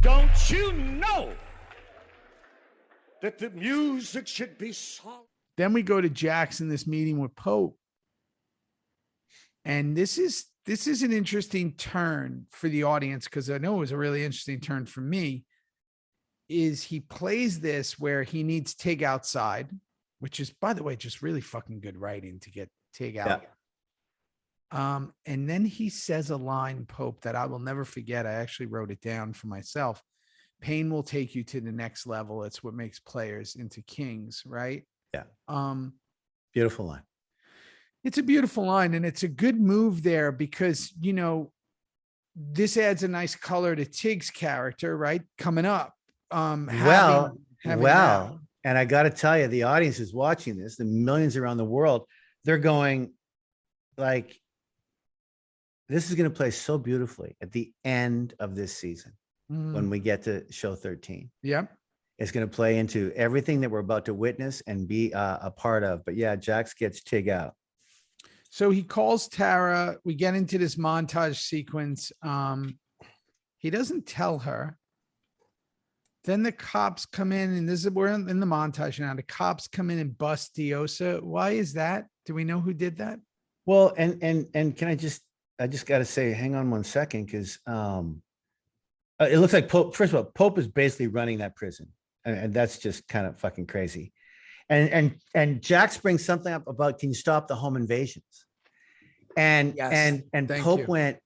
Don't you know that the music should be soft? Then we go to Jax in this meeting with Pope. And this is an interesting turn for the audience, because I know it was a really interesting turn for me. Is he plays this where he needs Tig outside, which is, by the way, just really fucking good writing to get Tig out. Yeah. And then he says a line, Pope, that I will never forget. I actually wrote it down for myself. Pain will take you to the next level. It's what makes players into kings, right? Yeah. Beautiful line. It's a beautiful line, and it's a good move there because, you know, this adds a nice color to Tig's character, right? Coming up. And I got to tell you, the audience is watching this, the millions around the world, they're going like, this is going to play so beautifully at the end of this season when we get to show 13. Yeah. It's going to play into everything that we're about to witness and be a part of. But yeah, Jax gets Tig out. So he calls Tara. We get into this montage sequence. He doesn't tell her. Then the cops come in, and we're in the montage now. The cops come in and bust Diosa. Why is that? Do we know who did that? Well, and can I just got to say, hang on one second, because it looks like Pope. First of all, Pope is basically running that prison, and that's just kind of fucking crazy. And Jax brings something up about, can you stop the home invasions? And yes, and Pope went,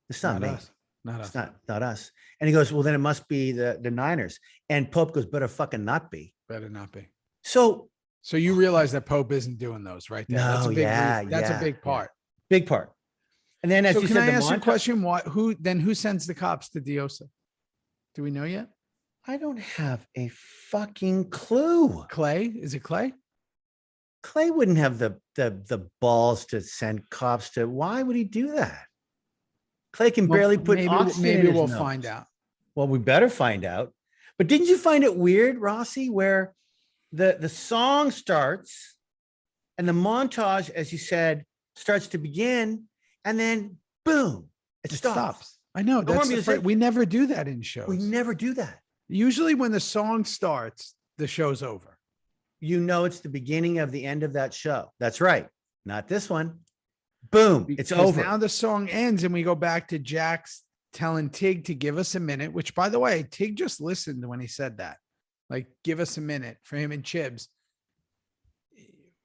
it's not me. Us. Not us. It's not us. And he goes, well, then it must be the Niners. And Pope goes, better fucking not be. Better not be. So you realize that Pope isn't doing those, right? There. No, That's a big that's a big part. Yeah. Big part. And then as you can said, I ask you a question? Who sends the cops to Diosa? Do we know yet? I don't have a fucking clue. Clay? Is it Clay? Clay wouldn't have the balls to send cops to. Why would he do that? Clay can barely put oxygen maybe in his we'll nose. find out. Well, we better find out. But didn't you find it weird, Rossi, where the song starts and the montage, as you said, starts to begin, and then boom, it stops. I know. We never do that in shows. We never do that. Usually when the song starts, the show's over. You know, it's the beginning of the end of that show. That's right. Not this one. Boom. It's over. Now the song ends and we go back to Jax telling Tig to give us a minute, which, by the way, Tig just listened when he said that. Like, give us a minute for him and Chibs.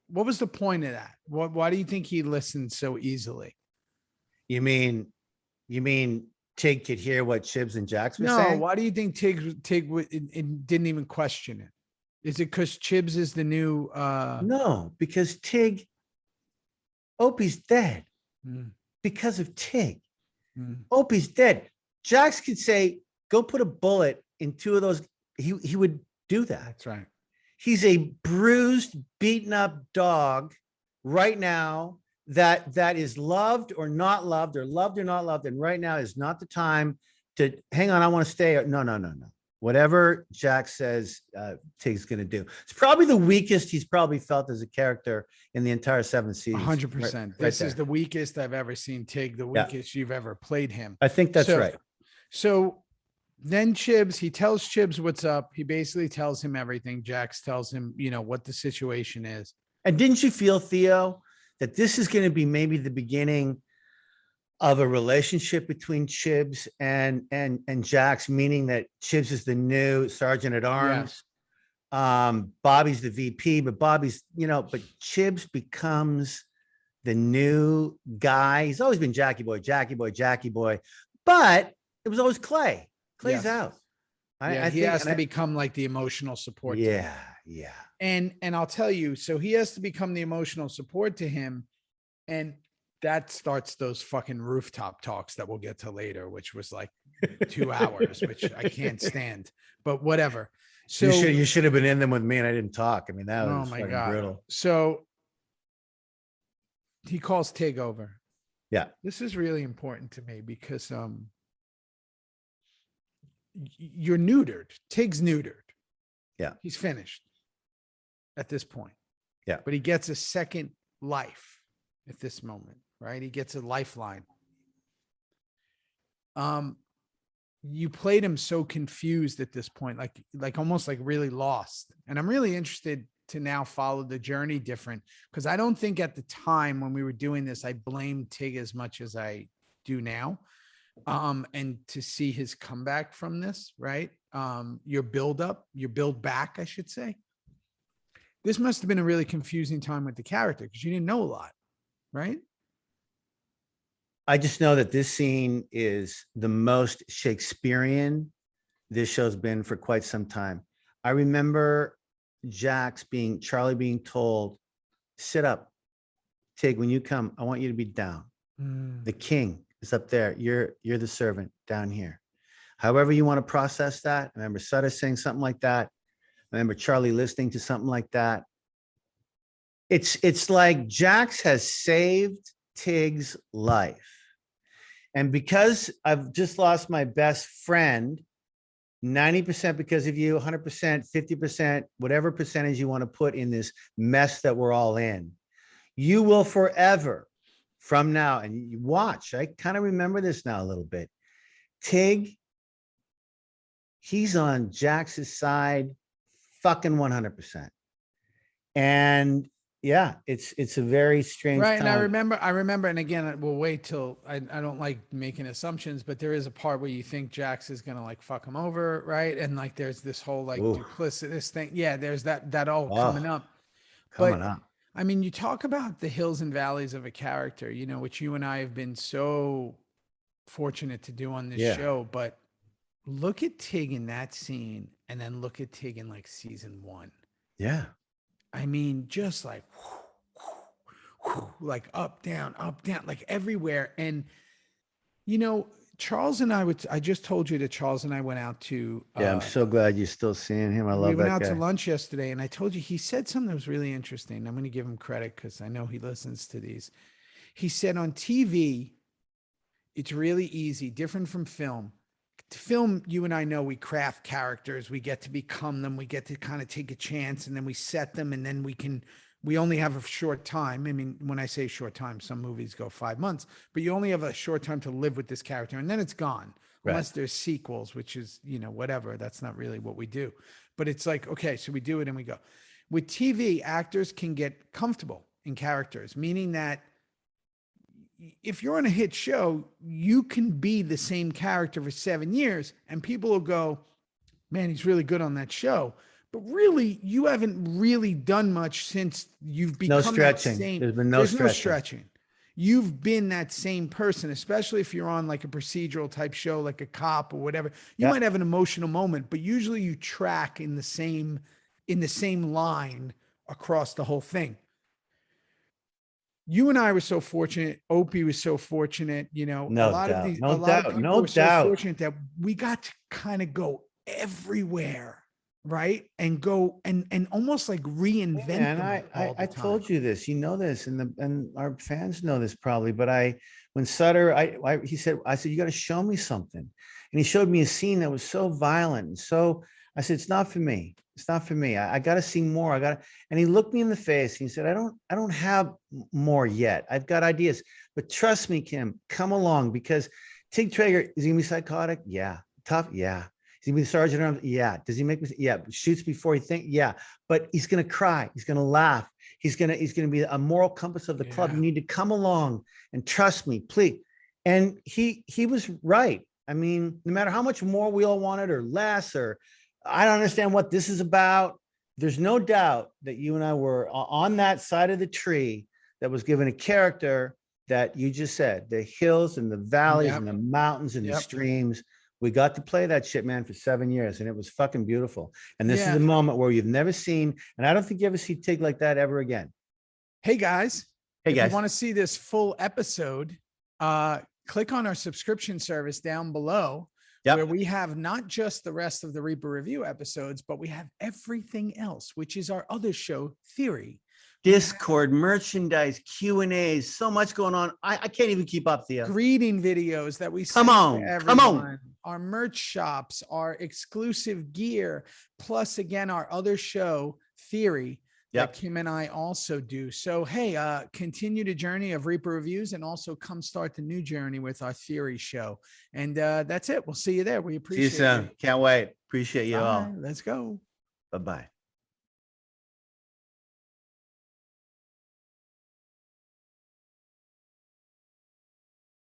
What was the point of that? Why do you think he listened so easily? You mean Tig could hear what Chibs and Jax were saying? No, why do you think Tig didn't even question it? Is it because Chibs is the new No, because Tig, Opie's dead because of Tig. Opie's dead. Jax could say, go put a bullet in two of those. He would do that. That's right. He's a bruised, beaten up dog right now that is loved or not loved, or loved or not loved. And right now is not the time to hang on. I want to stay. No. Whatever Jax says, Tig's going to do. It's probably the weakest he's probably felt as a character in the entire 7 seasons. 100%. Right This there. is the weakest I've ever seen Tig, the weakest you've ever played him. I think that's right. So then Chibs, he tells Chibs what's up. He basically tells him everything. Jax tells him, what the situation is. And didn't you feel, Theo, that this is going to be maybe the beginning of a relationship between Chibs and Jax, meaning that Chibs is the new sergeant at arms. Yes. Bobby's the VP, but but Chibs becomes the new guy. He's always been Jackie boy, but it was always Clay. Clay's out. He has to become like the emotional support. Yeah. And I'll tell you, so he has to become the emotional support to him. And that starts those fucking rooftop talks that we'll get to later, which was like 2 hours, which I can't stand, but whatever. So you should have been in them with me and I didn't talk. I mean, that was oh my God. brutal. So he calls Tig over. Yeah. This is really important to me because you're neutered. Tig's neutered. Yeah. He's finished at this point. Yeah. But he gets a second life at this moment, right? He gets a lifeline. you played him so confused at this point, like almost like really lost. And I'm really interested to now follow the journey different, because I don't think at the time when we were doing this, I blamed Tig as much as I do now. And to see his comeback from this, right? Your build back, I should say. This must have been a really confusing time with the character because you didn't know a lot, right? I just know that this scene is the most Shakespearean this show's been for quite some time. I remember Charlie being told, sit up. Tig, when you come, I want you to be down. The king is up there. You're the servant down here. However you want to process that. I remember Sutter saying something like that. I remember Charlie listening to something like that. It's like Jax has saved Tig's life. And because I've just lost my best friend, 90% because of you, 100%, 50%, whatever percentage you want to put in this mess that we're all in, you will forever from now, and you watch, I kind of remember this now a little bit. Tig, he's on Jax's side, fucking 100%. And yeah, it's a very strange right. time. And I remember, and again, we'll wait till I don't like making assumptions, but there is a part where you think Jax is gonna like fuck him over, right? And like there's this whole like duplicitous thing. Yeah, there's that all coming up. I mean, you talk about the hills and valleys of a character, you know, which you and I have been so fortunate to do on this show. But look at Tig in that scene, and then look at Tig in like season 1. Yeah. I mean, just like, like up, down, like everywhere. And, you know, Charles and I just told you that Charles and I went out to. Yeah, I'm so glad you're still seeing him. I love that guy. We went out to lunch yesterday, and I told you, he said something that was really interesting. I'm going to give him credit because I know he listens to these. He said on TV, it's really easy, different from film. Film, you and I know, we craft characters, we get to become them, we get to kind of take a chance, and then we set them, and then we only have a short time. I mean, when I say short time, some movies go 5 months, but you only have a short time to live with this character, and then it's gone. Right. Unless there's sequels, which is, you know, whatever. That's not really what we do. But it's like, okay, so we do it and we go. With TV, actors can get comfortable in characters, meaning that if you're on a hit show, you can be the same character for 7 years and people will go, man, he's really good on that show. But really, you haven't really done much since you've become that same. There's been no stretching. You've been that same person, especially if you're on like a procedural type show, like a cop or whatever. You might have an emotional moment, but usually you track in the same line across the whole thing. You and I were so fortunate. Opie was so fortunate. You know, no a lot doubt. of these, No a lot doubt. of people No were so doubt. fortunate that we got to kind of go everywhere, right? And go and almost like reinvent. And I told you this. You know this, and our fans know this probably. But when Sutter, I said, you got to show me something, and he showed me a scene that was so violent, and so I said, it's not for me. It's not for me. I got to see more. And he looked me in the face and he said, I don't have more yet. I've got ideas, but trust me, Kim, come along, because Tig Traeger, is he gonna be psychotic? Yeah. Tough? Yeah. Is he gonna be Sergeant Arms? Yeah. Does he make mistakes? Yeah. Shoots before he thinks? Yeah. But he's gonna cry. He's gonna laugh. He's gonna be a moral compass of the club. You need to come along and trust me, please. And he was right. I mean, no matter how much more we all wanted or less, or I don't understand what this is about, there's no doubt that you and I were on that side of the tree that was given a character that you just said, the hills and the valleys and the mountains and the streams. We got to play that shit, man, for 7 years, and it was fucking beautiful. And this is a moment where you've never seen, and I don't think you ever see Tig like that ever again. Hey guys. If you want to see this full episode, click on our subscription service down below. Where we have not just the rest of the Reaper Review episodes, but we have everything else, which is our other show, Theory. Discord, merchandise, Q&As, so much going on. I can't even keep up, Theo. Greeting videos that we come on. Our merch shops, our exclusive gear, plus again, our other show, Theory, Yep. that Kim and I also do. So, hey, continue the journey of Reaper Reviews and also come start the new journey with our theory show. And that's it. We'll see you there. We See you appreciate soon. it. Can't wait. Appreciate you Bye. all. Let's go. Bye-bye.